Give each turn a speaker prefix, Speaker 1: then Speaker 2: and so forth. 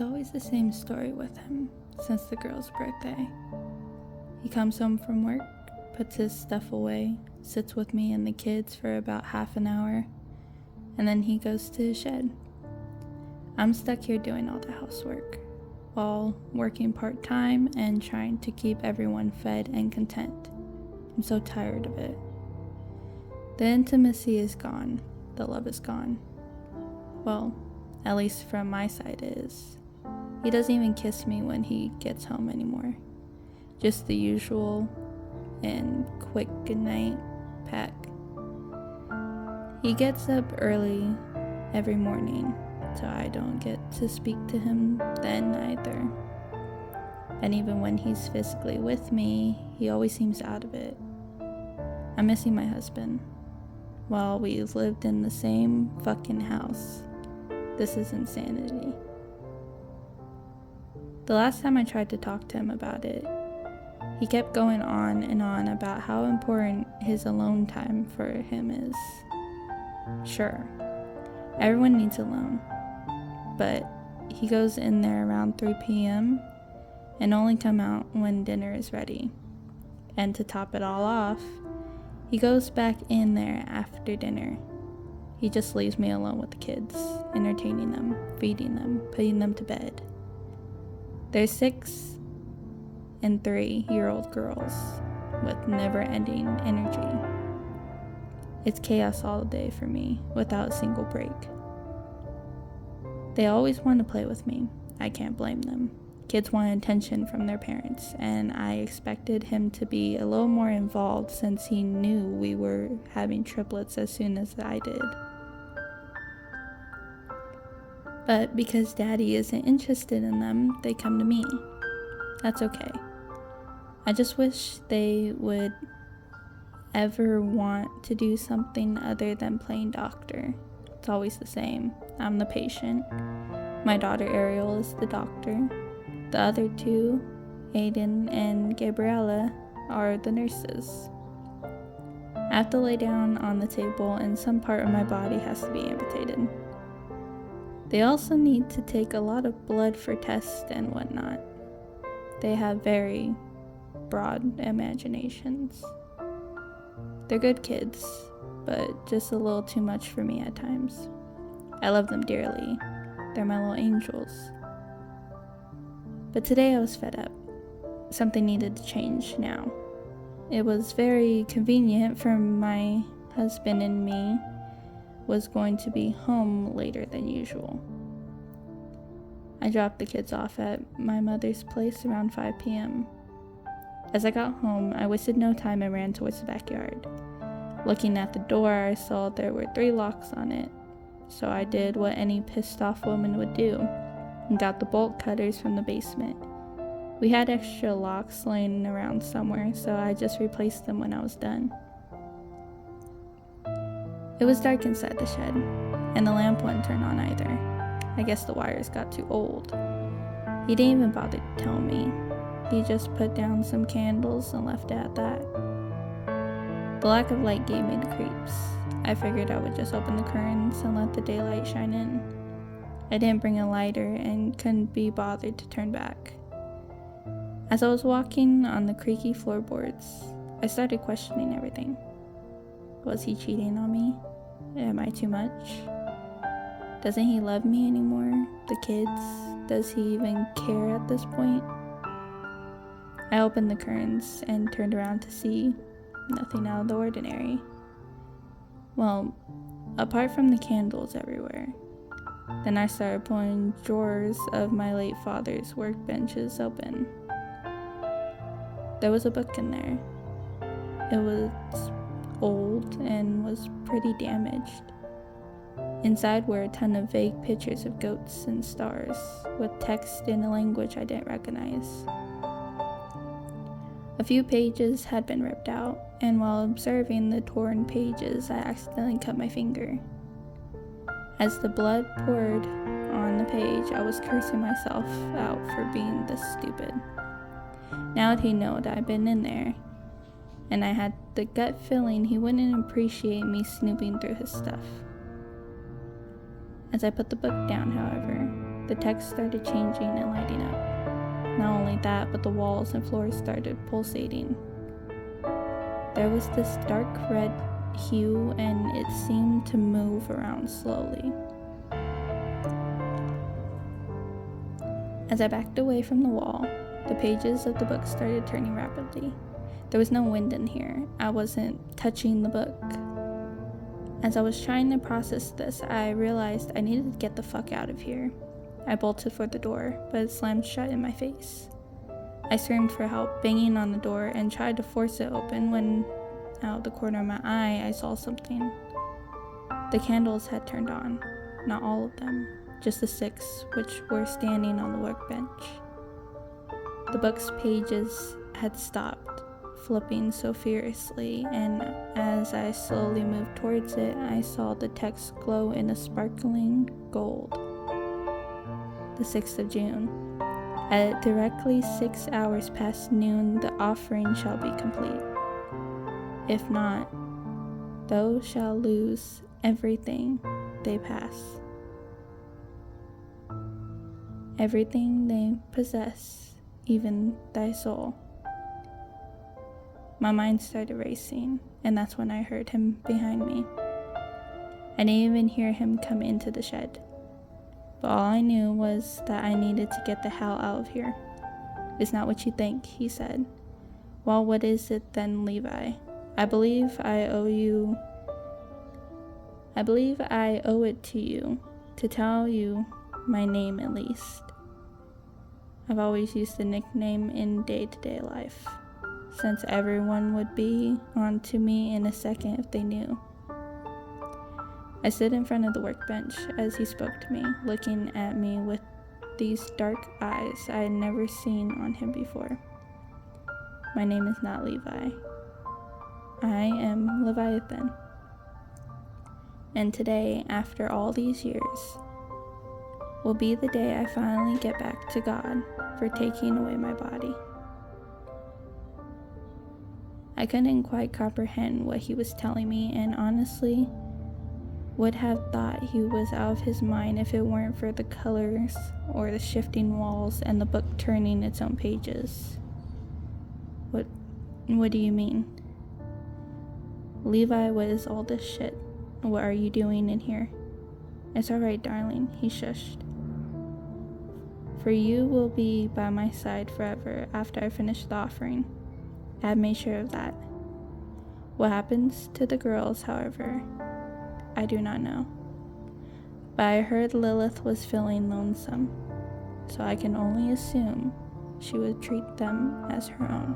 Speaker 1: It's always the same story with him since the girl's birthday. He comes home from work, puts his stuff away, sits with me and the kids for about half an hour, and then he goes to his shed. I'm stuck here doing all the housework, while working part-time and trying to keep everyone fed and content. I'm so tired of it. The intimacy is gone. The love is gone. Well, at least from my side it is. He doesn't even kiss me when he gets home anymore. Just the usual and quick goodnight peck. He gets up early every morning, so I don't get to speak to him then either. And even when he's physically with me, he always seems out of it. I'm missing my husband. While we've lived in the same fucking house. This is insanity. The last time I tried to talk to him about it, he kept going on and on about how important his alone time for him is. Sure, everyone needs alone, but he goes in there around 3 p.m. and only come out when dinner is ready. And to top it all off, he goes back in there after dinner. He just leaves me alone with the kids, entertaining them, feeding them, putting them to bed. They're 6 and 3-year-old girls with never-ending energy. It's chaos all day for me, without a single break. They always want to play with me. I can't blame them. Kids want attention from their parents, and I expected him to be a little more involved since he knew we were having triplets as soon as I did. But because Daddy isn't interested in them, they come to me. That's okay. I just wish they would ever want to do something other than playing doctor. It's always the same. I'm the patient. My daughter Ariel is the doctor. The other two, Aiden and Gabriella, are the nurses. I have to lay down on the table and some part of my body has to be amputated. They also need to take a lot of blood for tests and whatnot. They have very broad imaginations. They're good kids, but just a little too much for me at times. I love them dearly. They're my little angels. But today I was fed up. Something needed to change now. It was very convenient for my husband and me was going to be home later than usual. I dropped the kids off at my mother's place around 5 p.m. As I got home, I wasted no time and ran towards the backyard. Looking at the door, I saw there were 3 locks on it, so I did what any pissed off woman would do and got the bolt cutters from the basement. We had extra locks laying around somewhere, so I just replaced them when I was done. It was dark inside the shed, and the lamp wouldn't turn on either. I guess the wires got too old. He didn't even bother to tell me. He just put down some candles and left it at that. The lack of light gave me the creeps. I figured I would just open the curtains and let the daylight shine in. I didn't bring a lighter and couldn't be bothered to turn back. As I was walking on the creaky floorboards, I started questioning everything. Was he cheating on me? Am I too much? Doesn't he love me anymore? The kids? Does he even care at this point? I opened the curtains and turned around to see nothing out of the ordinary. Well, apart from the candles everywhere. Then I started pulling drawers of my late father's workbenches open. There was a book in there. It was old and was pretty damaged. Inside were a ton of vague pictures of goats and stars, with text in a language I didn't recognize. A few pages had been ripped out, and while observing the torn pages, I accidentally cut my finger. As the blood poured on the page, I was cursing myself out for being this stupid. Now that he knew that I'd been in there, and I had the gut feeling he wouldn't appreciate me snooping through his stuff. As I put the book down, however, the text started changing and lighting up. Not only that, but the walls and floors started pulsating. There was this dark red hue, and it seemed to move around slowly. As I backed away from the wall, the pages of the book started turning rapidly. There was no wind in here. I wasn't touching the book. As I was trying to process this, I realized I needed to get the fuck out of here. I bolted for the door, but it slammed shut in my face. I screamed for help, banging on the door, and tried to force it open when, out of the corner of my eye, I saw something. The candles had turned on. Not all of them, just the 6 which were standing on the workbench. The book's pages had stopped flipping so furiously, and as I slowly moved towards it, I saw the text glow in a sparkling gold. The 6th of June. At directly 6 hours past noon, the offering shall be complete. If not, thou shalt lose everything they pass. Everything they possess, even thy soul. My mind started racing, and that's when I heard him behind me. I didn't even hear him come into the shed. But all I knew was that I needed to get the hell out of here. It's not what you think, he said. Well, what is it then, Levi? I believe I owe it to you to tell you my name at least. I've always used the nickname in day-to-day life, since everyone would be on to me in a second if they knew. I stood in front of the workbench as he spoke to me, looking at me with these dark eyes I had never seen on him before. My name is not Levi. I am Leviathan. And today, after all these years, will be the day I finally get back to God for taking away my body. I couldn't quite comprehend what he was telling me, and honestly would have thought he was out of his mind if it weren't for the colors or the shifting walls and the book turning its own pages. What do you mean? Levi, what is all this shit? What are you doing in here? It's alright, darling, he shushed. For you will be by my side forever after I finish the offering. I have made sure of that. What happens to the girls, however, I do not know. But I heard Lilith was feeling lonesome, so I can only assume she would treat them as her own.